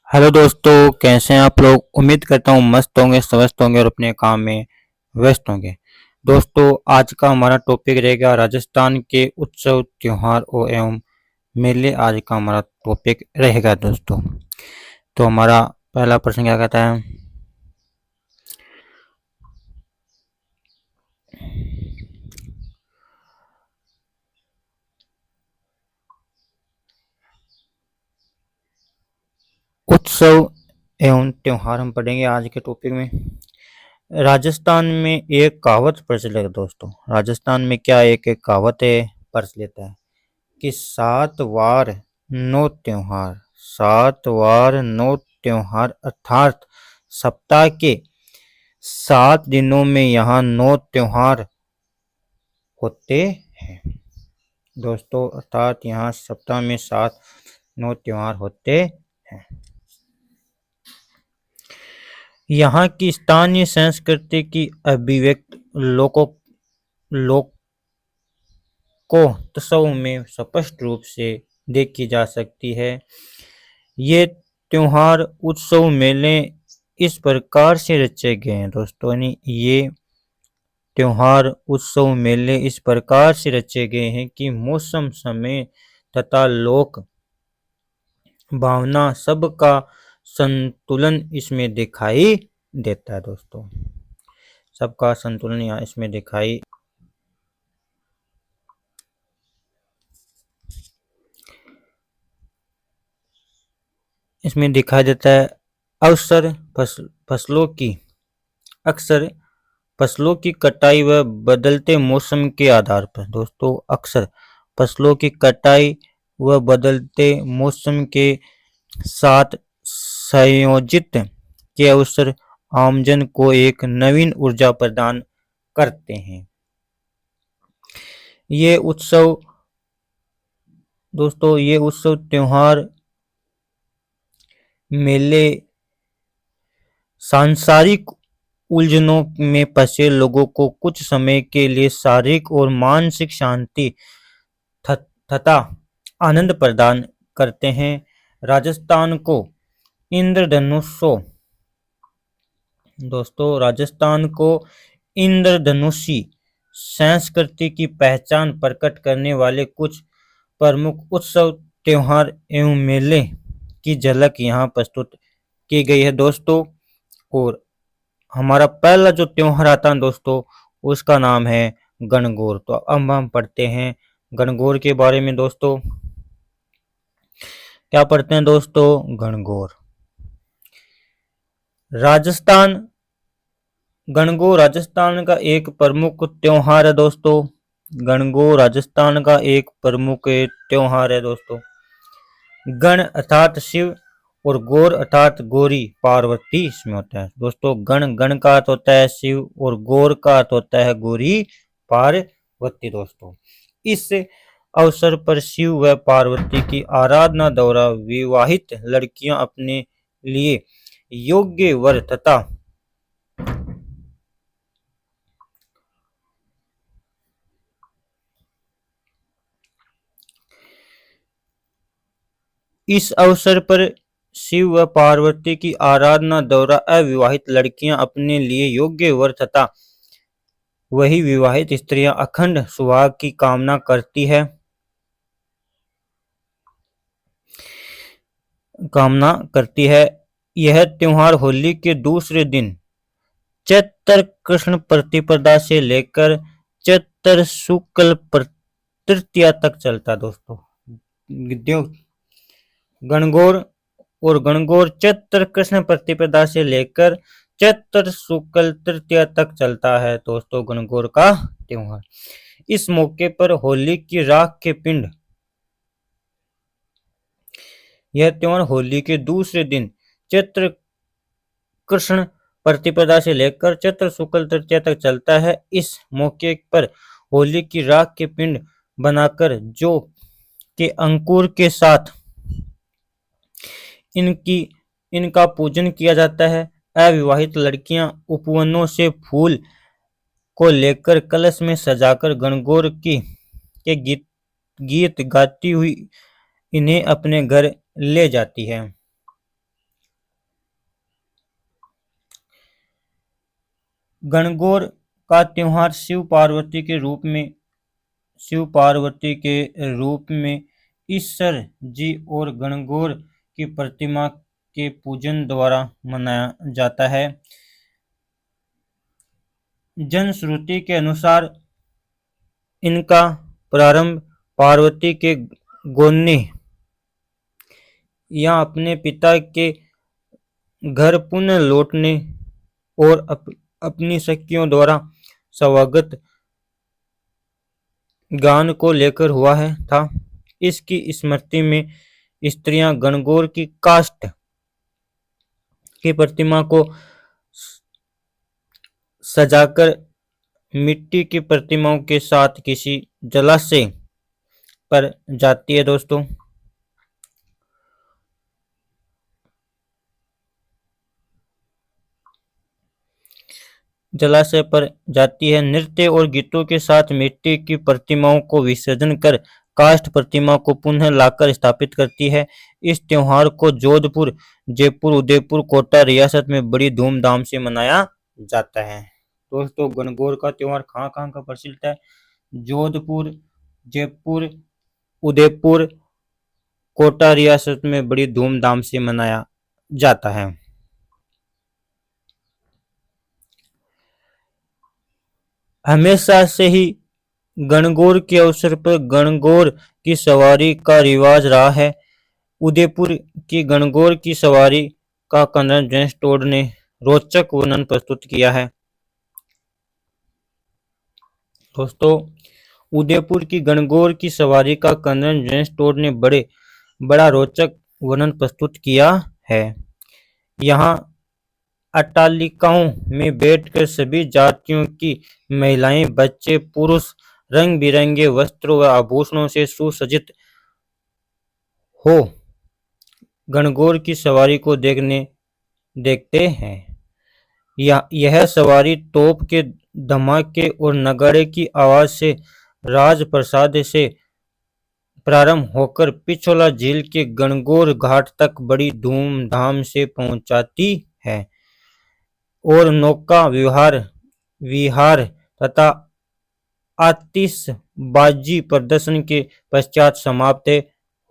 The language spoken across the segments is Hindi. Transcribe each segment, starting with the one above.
हेलो दोस्तों, कैसे हैं आप लोग। उम्मीद करता हूँ मस्त होंगे, स्वस्थ होंगे और अपने काम में व्यस्त होंगे। दोस्तों, आज का हमारा टॉपिक रहेगा राजस्थान के उत्सव, त्योहार और एवं मेले। आज का हमारा टॉपिक रहेगा दोस्तों। तो हमारा पहला प्रश्न क्या कहता है। उत्सव एवं त्योहार हम पढ़ेंगे आज के टॉपिक में। राजस्थान में एक कहावत प्रचलित है दोस्तों। राजस्थान में क्या एक कहावत है, प्रचलित है कि 7 वार 9 त्योहार। 7 वार 9 त्योहार अर्थात सप्ताह के 7 दिनों में यहाँ 9 त्योहार होते हैं दोस्तों। अर्थात यहाँ सप्ताह में 9 त्योहार होते हैं। यहाँ की स्थानीय संस्कृति की अभिव्यक्ति लोकोत्सव में स्पष्ट रूप से देखी जा सकती है। ये त्योहार उत्सव मेले इस प्रकार से रचे गए हैं दोस्तों। यानी ये त्योहार उत्सव मेले इस प्रकार से रचे गए हैं कि मौसम, समय तथा लोक भावना सबका संतुलन इसमें दिखाई देता है दोस्तों। सबका संतुलन यहाँ इसमें दिखाई देता है। अवसर फसलों की अक्सर फसलों की कटाई व बदलते मौसम के आधार पर दोस्तों, अक्सर फसलों की कटाई व बदलते मौसम के साथ संयोजित के अवसर आमजन को एक नवीन ऊर्जा प्रदान करते हैं। ये उत्सव दोस्तों, ये उत्सव त्योहार मेले सांसारिक उलझनों में फंसे लोगों को कुछ समय के लिए शारीरिक और मानसिक शांति तथा आनंद प्रदान करते हैं। राजस्थान को इंद्रधनुषों दोस्तों, राजस्थान को इंद्रधनुषी संस्कृति की पहचान प्रकट करने वाले कुछ प्रमुख उत्सव, त्योहार एवं मेले की झलक यहाँ प्रस्तुत की गई है दोस्तों। और हमारा पहला जो त्योहार आता है दोस्तों, उसका नाम है गणगौर। तो अब हम पढ़ते हैं गणगौर के बारे में दोस्तों। क्या पढ़ते हैं दोस्तों? गणगौर। गणगौर राजस्थान का एक प्रमुख त्योहार है दोस्तों। गणगौर राजस्थान का एक प्रमुख त्योहार है दोस्तों। गण अर्थात शिव और गौर अर्थात गौरी पार्वती इसमें होता है दोस्तों। गण का अर्थ होता है शिव और गौर का अर्थ होता है गौरी पार्वती दोस्तों। इस अवसर पर शिव व पार्वती की आराधना द्वारा विवाहित लड़कियां अपने लिए योग्य वर तथा इस अवसर पर शिव व पार्वती की आराधना द्वारा अविवाहित लड़कियां अपने लिए योग्य वर तथा वही विवाहित स्त्रियां अखंड सुहाग की कामना करती है। यह त्योहार होली के दूसरे दिन चैत्र कृष्ण प्रतिपदा से लेकर चैत्र शुक्ल तृतीया तक चलता है दोस्तों। गणगौर चैत्र कृष्ण प्रतिपदा से लेकर चैत्र शुक्ल तृतीया तक चलता है दोस्तों गणगौर का त्योहार। इस मौके पर होली की राख के पिंड यह त्योहार होली के दूसरे दिन चैत्र कृष्ण प्रतिपदा से लेकर चैत्र शुक्ल तृतीया तक चलता है। इस मौके पर होली की राख के पिंड बनाकर जो के अंकुर के साथ इनका पूजन किया जाता है। अविवाहित लड़कियां उपवनों से फूल को लेकर कलश में सजाकर गणगौर के गीत गाती हुई इन्हें अपने घर ले जाती है। गणगौर का त्योहार शिव पार्वती के रूप में ईश्वर जी और गणगौर की प्रतिमा के पूजन द्वारा मनाया जाता है। जनश्रुति के अनुसार इनका प्रारंभ पार्वती के गोदने या अपने पिता के घर पुनः लौटने और अपनी सखियों द्वारा स्वागत गान को लेकर हुआ था। इसकी स्मृति में स्त्रियां गणगौर की काष्ठ की प्रतिमा को सजाकर मिट्टी की प्रतिमाओं के साथ किसी जलाशय पर जाती है दोस्तों। जलाशय पर जाती है। नृत्य और गीतों के साथ मिट्टी की प्रतिमाओं को विसर्जन कर काष्ठ प्रतिमा को पुनः लाकर स्थापित करती है। इस त्योहार को जोधपुर, जयपुर, उदयपुर, कोटा रियासत में बड़ी धूमधाम से मनाया जाता है। दोस्तों, गणगौर का त्योहार कहाँ कहाँ का प्रचलित है? जोधपुर, जयपुर, उदयपुर, कोटा रियासत में बड़ी धूमधाम से मनाया जाता है। हमेशा से ही गणगौर के अवसर पर गणगौर की सवारी का रिवाज रहा है। उदयपुर की गणगौर की सवारी का कर्नल जेम्स टोड ने रोचक वर्णन प्रस्तुत किया है। दोस्तों, उदयपुर की गणगौर की सवारी का कर्नल जेम्स टोड ने बड़ा रोचक वर्णन प्रस्तुत किया है। यहाँ अट्टालिकाओं में बैठकर सभी जातियों की महिलाएं, बच्चे, पुरुष रंग बिरंगे वस्त्रों व आभूषणों से सुसज्जित हो गणगौर की सवारी को देखते हैं। यह सवारी तोप के धमाके और नगाड़े की आवाज से राजप्रसाद से प्रारंभ होकर पिछोला झील के गणगौर घाट तक बड़ी धूमधाम से पहुंचाती है और नौका विहार तथा आतिशबाजी प्रदर्शन के पश्चात समाप्त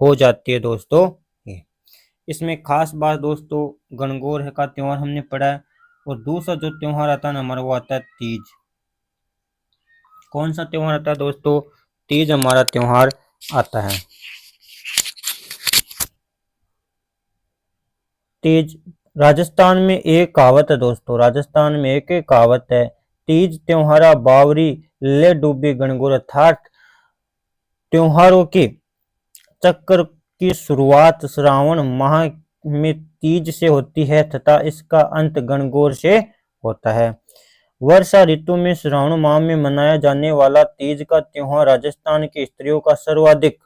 हो जाती है। दोस्तों, इसमें खास बात दोस्तों गणगौर का त्योहार हमने पढ़ा है। और दूसरा जो त्योहार आता है ना हमारा, वो आता है तीज। कौन सा त्योहार आता है दोस्तों? तीज हमारा त्योहार आता है। तीज राजस्थान में एक कहावत है दोस्तों, राजस्थान में एक कहावत है, तीज त्योहारा बावरी ले डूबी गणगौर। अर्थात त्योहारों के चक्र की शुरुआत श्रावण माह में तीज से होती है तथा इसका अंत गणगौर से होता है। वर्षा ऋतु में श्रावण माह में मनाया जाने वाला तीज का त्योहार राजस्थान की स्त्रियों का सर्वाधिक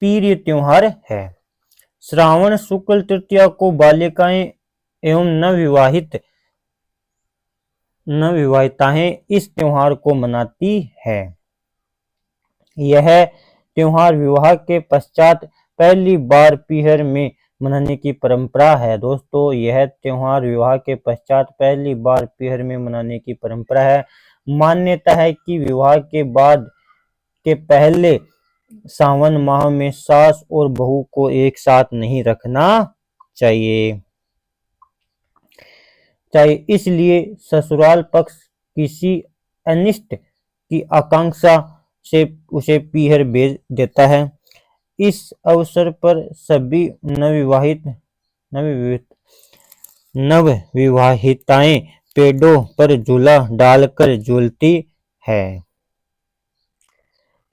प्रिय त्योहार है। श्रावण शुक्ल तृतीया को बालिकाएं एवं नवविवाहिताएं इस त्योहार को मनाती है। यह त्योहार विवाह के पश्चात पहली बार पीहर में मनाने की परंपरा है। दोस्तों, यह त्योहार विवाह के पश्चात पहली बार पीहर में मनाने की परंपरा है। मान्यता है कि विवाह के बाद के पहले सावन माह में सास और बहू को एक साथ नहीं रखना चाहिए। इसलिए ससुराल पक्ष किसी अनिष्ट की आकांक्षा से उसे पीहर भेज देता है। इस अवसर पर सभी नवविवाहिताएं पेड़ों पर झूला डालकर झूलती है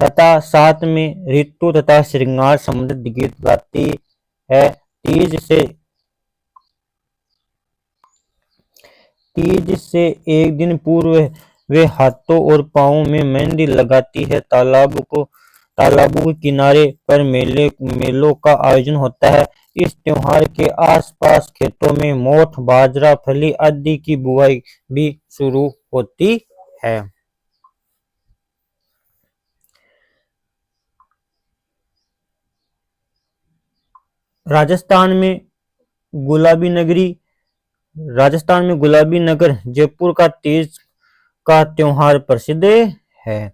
तथा साथ में ऋतु तथा श्रृंगार संबंधित गीत गाती है। तीज से एक दिन पूर्व वे हाथों और पांवों में मेहंदी लगाती है। तालाबों के किनारे पर मेलों का आयोजन होता है। इस त्योहार के आसपास खेतों में मोठ, बाजरा, फली आदि की बुआई भी शुरू होती है। राजस्थान में गुलाबी नगरी राजस्थान में गुलाबी नगर जयपुर का तीज का त्योहार प्रसिद्ध है।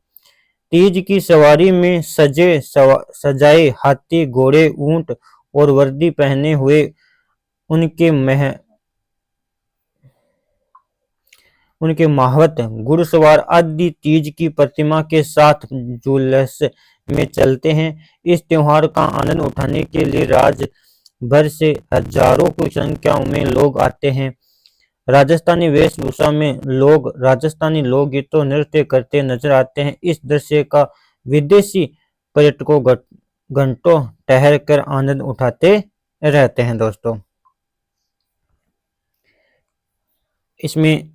तीज की सवारी में सजाए हाथी, घोड़े, ऊंट और वर्दी पहने हुए उनके महावत घुड़सवार आदि तीज की प्रतिमा के साथ जुलूस में चलते हैं। इस त्योहार का आनंद उठाने के लिए राज्य भर से हजारों की संख्या में लोग आते हैं। राजस्थानी वेशभूषा में लोग राजस्थानी लोकगीतों नृत्य करते नजर आते हैं। इस दृश्य का विदेशी पर्यटकों घंटों ठहर कर आनंद उठाते रहते हैं। दोस्तों, इसमें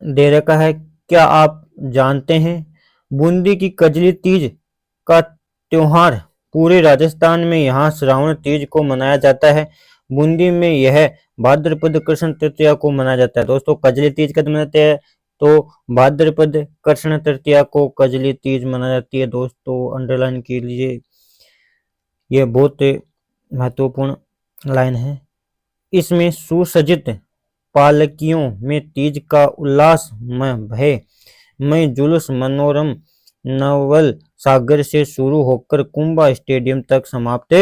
दे रखा है, क्या आप जानते हैं बूंदी की कजली तीज का त्योहार पूरे राजस्थान में यहाँ श्रावण तीज को मनाया जाता है। बूंदी में यह भाद्रपद कृष्ण तृतीया को मनाया जाता है। दोस्तों, कजली तीज कब मनाते हैं? तो भाद्रपद कृष्ण तृतीया को कजली तीज मनाई जाती है। दोस्तों, अंडरलाइन के लिए यह बहुत महत्वपूर्ण लाइन है। इसमें सुसज्जित पालकियों में तीज का उल्लास में जुलूस मनोरम नवल सागर से शुरू होकर कुंभा स्टेडियम तक समाप्त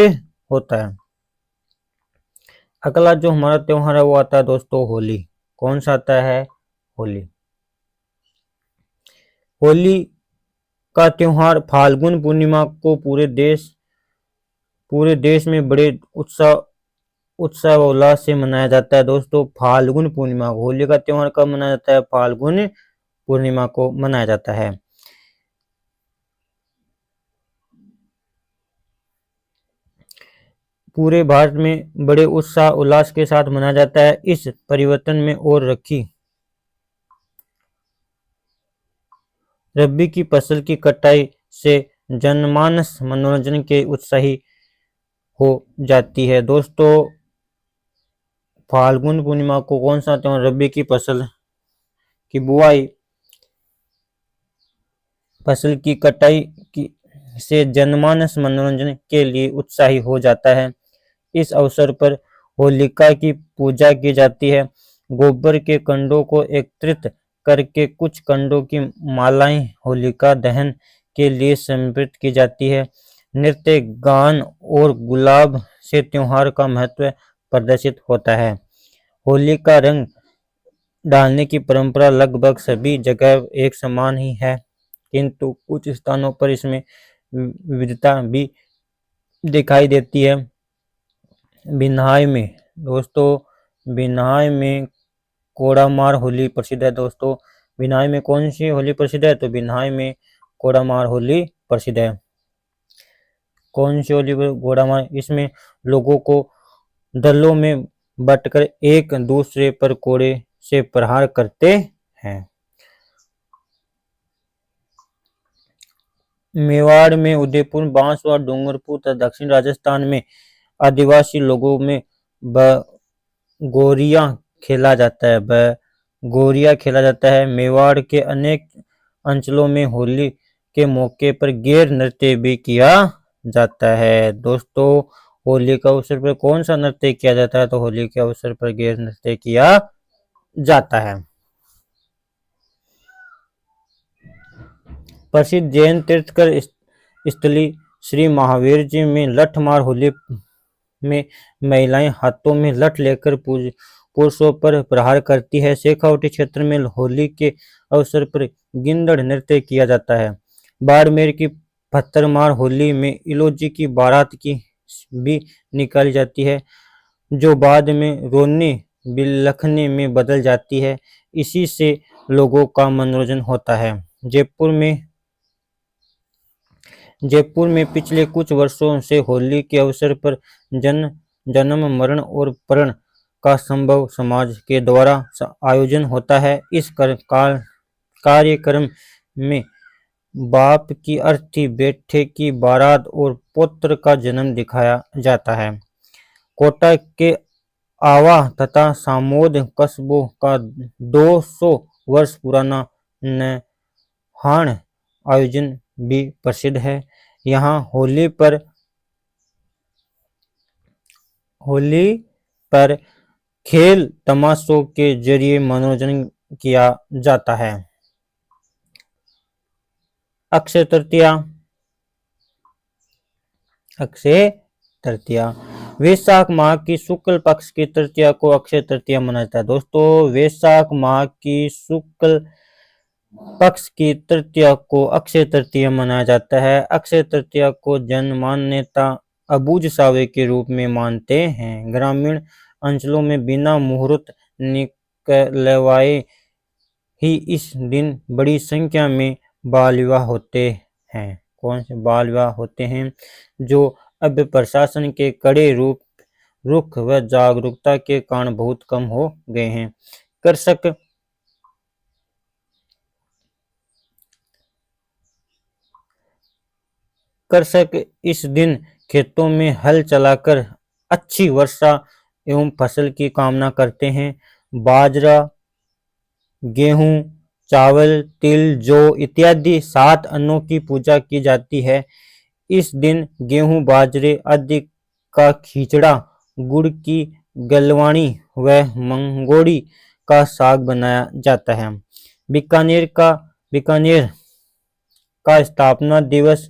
होता है। अगला जो हमारा त्योहार है वो आता है दोस्तों होली। कौन सा आता है? होली। होली का त्योहार फाल्गुन पूर्णिमा को पूरे देश में बड़े उत्साह उल्लास से मनाया जाता है। दोस्तों, फाल्गुन पूर्णिमा, होली का त्योहार कब मनाया जाता है? फाल्गुन पूर्णिमा को मनाया जाता है। पूरे भारत में बड़े उत्साह उल्लास के साथ मनाया जाता है। इस परिवर्तन में और रबी की फसल की कटाई से जनमानस मनोरंजन के उत्साही हो जाती है। दोस्तों, फाल्गुन पूर्णिमा को कौन सा त्योहार? रबी की फसल की बुआई, फसल की कटाई से जनमानस मनोरंजन के लिए उत्साही हो जाता है। इस अवसर पर होलिका की पूजा की जाती है। गोबर के कंडों को एकत्रित करके कुछ कंडों की मालाएं होलिका दहन के लिए समर्पित की जाती है। नृत्य, गान और गुलाब से त्योहार का महत्व प्रदर्शित होता है। होली का रंग डालने की परंपरा लगभग सभी जगह एक समान ही है, किंतु कुछ स्थानों पर इसमें विविधता भी दिखाई देती है। बिन्हाई में, दोस्तों, बिन्हाई में कोड़ामार होली प्रसिद्ध है। दोस्तों, बिन्हाई में कौन सी होली प्रसिद्ध है? तो बिन्हाई में कोड़ामार होली प्रसिद्ध है। कौन सी होली? कोड़ामार। इसमें लोगों को दलों में बंटकर एक दूसरे पर कोड़े से प्रहार करते हैं। मेवाड़ में उदयपुर, बांसवाड़ा, डूंगरपुर तथा दक्षिण राजस्थान में आदिवासी लोगों में गोरिया खेला जाता है। मेवाड़ के अनेक अंचलों में होली के मौके पर गैर नृत्य भी किया जाता है। दोस्तों, होली के अवसर पर कौन सा नृत्य किया जाता है? तो होली के अवसर पर गैर नृत्य किया जाता है। प्रसिद्ध जैन तीर्थकर स्थली श्री महावीर जी में लठमार होली में महिलाएं हाथों में लठ लेकर पुरुषों पर प्रहार करती है। शेखावटी क्षेत्र में होली के अवसर पर गिंदड़ नृत्य किया जाता है। बाड़मेर की पत्थरमार होली में इलोजी की बारात की भी निकाली जाती है, जो बाद में रोने बिलखने में बदल जाती है। इसी से लोगों का मनोरंजन होता है। जयपुर में पिछले कुछ वर्षों से होली के अवसर पर जन्म, मरण और प्रण का संभव समाज के द्वारा आयोजन होता है। इस कार्यक्रम में बाप की अर्थी, बेटे की बारात और पुत्र का जन्म दिखाया जाता है। कोटा के आवा तथा सामोद कस्बों का 200 वर्ष पुराना नहान आयोजन भी प्रसिद्ध है। यहाँ होली पर होली पर खेल तमाशों के जरिए मनोरंजन किया जाता है। अक्षय तृतीया। अक्षय तृतीया वैशाख माह की शुक्ल पक्ष की तृतीया को अक्षय तृतीया मनाया जाता है। दोस्तों, वैशाख माह की शुक्ल पक्ष की तृतीया को अक्षय तृतीया मनाया जाता है। अक्षय तृतीया को जन मान्यता अबूझ सावे के रूप में मानते हैं। ग्रामीण अंचलों में बिना मुहूर्त निकलवाए ही इस दिन बड़ी संख्या में बाल विवाह होते हैं। कौन से बाल विवाह होते हैं? जो अब प्रशासन के कड़े रुख व जागरूकता के कारण बहुत कम हो गए हैं। कृषक इस दिन खेतों में हल चलाकर अच्छी वर्षा एवं फसल की कामना करते हैं। बाजरा, गेहूं, चावल, तिल, जौ इत्यादि 7 अन्नों की पूजा की जाती है। इस दिन गेहूं, बाजरे आदि का खिचड़ा, गुड़ की गलवाणी व मंगोड़ी का साग बनाया जाता है। बीकानेर का स्थापना दिवस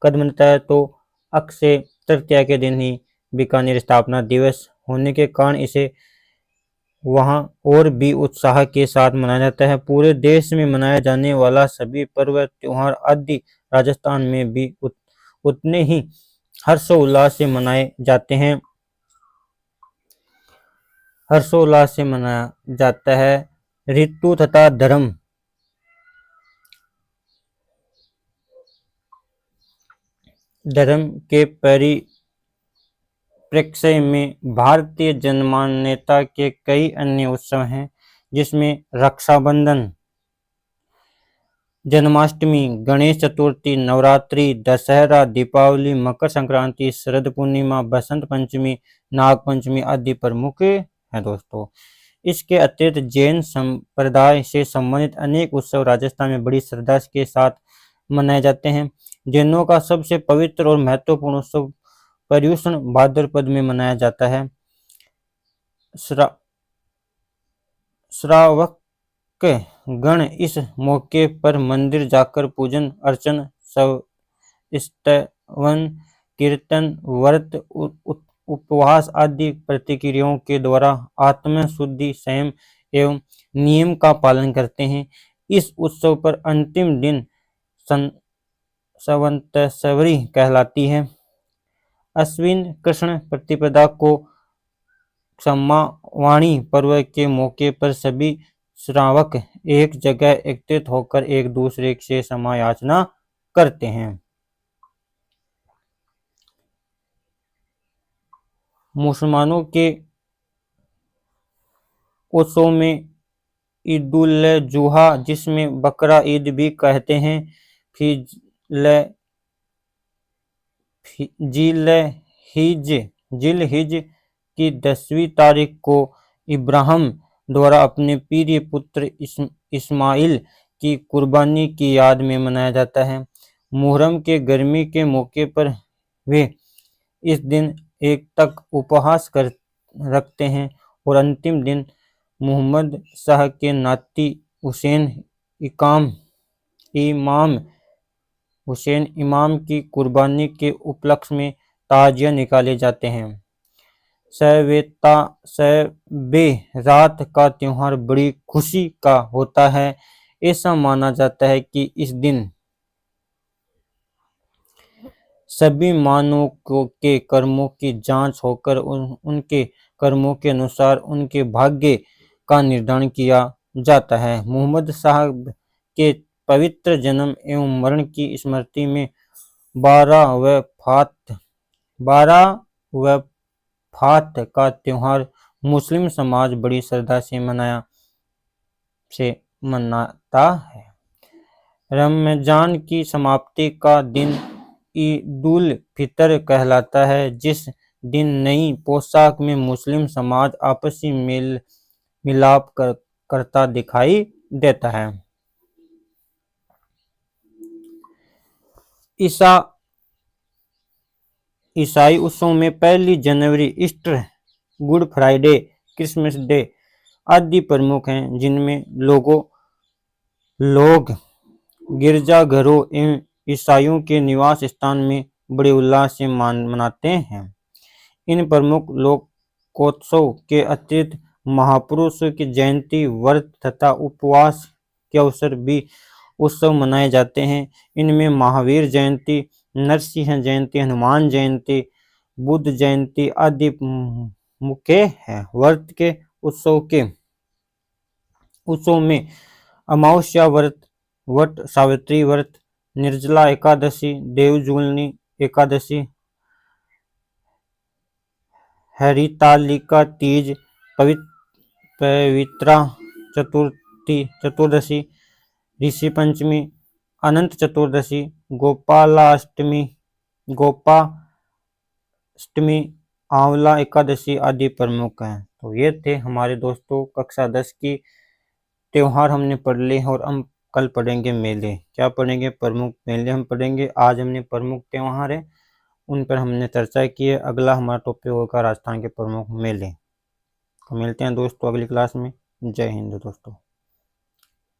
कब मनता है? तो अक्षय तृतीया के दिन ही बीकानेर स्थापना दिवस होने के कारण इसे वहां और भी उत्साह के साथ मनाया जाता है। पूरे देश में मनाया जाने वाला सभी पर्व त्योहार आदि राजस्थान में भी उतने ही हर्षोल्लास से मनाए जाते हैं। हर्षोल्लास से मनाया जाता है। ऋतु तथा धर्म। धर्म के परिप्रेक्ष्य में भारतीय जनमान्यता के कई अन्य उत्सव हैं, जिसमें रक्षाबंधन, जन्माष्टमी, गणेश चतुर्थी, नवरात्रि, दशहरा, दीपावली, मकर संक्रांति, शरद पूर्णिमा, बसंत पंचमी, नाग पंचमी आदि प्रमुख हैं। दोस्तों, इसके अतिरिक्त जैन संप्रदाय से संबंधित अनेक उत्सव राजस्थान में बड़ी श्रद्धा के साथ मनाए जाते हैं। जैनों का सबसे पवित्र और महत्वपूर्ण उत्सव पर्युषण भाद्रपद में मनाया जाता है। श्रावक गण इस मौके पर मंदिर जाकर पूजन अर्चन, स्तवन, कीर्तन, व्रत, उपवास आदि प्रतिक्रियाओं के द्वारा आत्म शुद्धि, संयम एवं नियम का पालन करते हैं। इस उत्सव पर अंतिम दिन संवत्सरी कहलाती है। अश्विन कृष्ण प्रतिपदा को क्षमावाणी पर्व के मौके पर सभी श्रावक एक जगह एकत्रित होकर एक दूसरे से क्षमा याचना करते हैं। मुसलमानों के उत्सव में ईद-उल जुहा, जिसमें बकरा ईद भी कहते हैं, जिलहिज की 10वीं तारीख को इब्राहिम द्वारा अपने प्रिय पुत्र इस्माइल की कुर्बानी की याद में मनाया जाता है। मुहर्रम के गर्मी के मौके पर वे इस दिन एक तक उपवास रखते हैं और अंतिम दिन मोहम्मद शाह के नाती हुसैन इमाम की कुर्बानी के उपलक्ष्य में ताजिया निकाले जाते हैं। शब-ए रात का त्योहार बड़ी खुशी का होता है। ऐसा माना जाता है कि इस दिन सभी मानवों के कर्मों की जांच होकर उनके कर्मों के अनुसार उनके भाग्य का निर्धारण किया जाता है। मोहम्मद साहब के पवित्र जन्म एवं मरण की स्मृति में 12 व फात का त्योहार मुस्लिम समाज बड़ी श्रद्धा से मनाता है। रमजान की समाप्ति का दिन ईद-उल फितर कहलाता है, जिस दिन नई पोशाक में मुस्लिम समाज आपसी मेल मिलाप करता दिखाई देता है। ईसाई उत्सव में 1 जनवरी Easter Good Friday, Christmas Day आदि प्रमुख हैं, जिनमें लोग गिरजाघरों एवं ईसाइयों के निवास स्थान में बड़े उल्लास से मनाते हैं। इन प्रमुख लोकोत्सव के अतिरिक्त महापुरुषों की जयंती, व्रत तथा उपवास के अवसर भी उत्सव मनाए जाते हैं। इनमें महावीर जयंती, नरसिंह जयंती, हनुमान जयंती, बुद्ध जयंती आदि मुख्य है। व्रत के उत्सव में अमावस्या व्रत, वट सावित्री व्रत, निर्जला एकादशी, देवजुलनी एकादशी, हरितालिका तीज, पवित्रा चतुर्दशी, ऋषि पंचमी, अनंत चतुर्दशी, गोपाष्टमी, आंवला एकादशी आदि प्रमुख हैं। तो ये थे हमारे दोस्तों कक्षा 10 की त्योहार हमने पढ़ लिए और हम कल पढ़ेंगे मेले। क्या पढ़ेंगे? प्रमुख मेले हम पढ़ेंगे। आज हमने प्रमुख त्योहार है उन पर हमने चर्चा की है। अगला हमारा टॉपिक होगा राजस्थान के प्रमुख मेले। तो मिलते हैं दोस्तों अगली क्लास में। जय हिंद दोस्तों।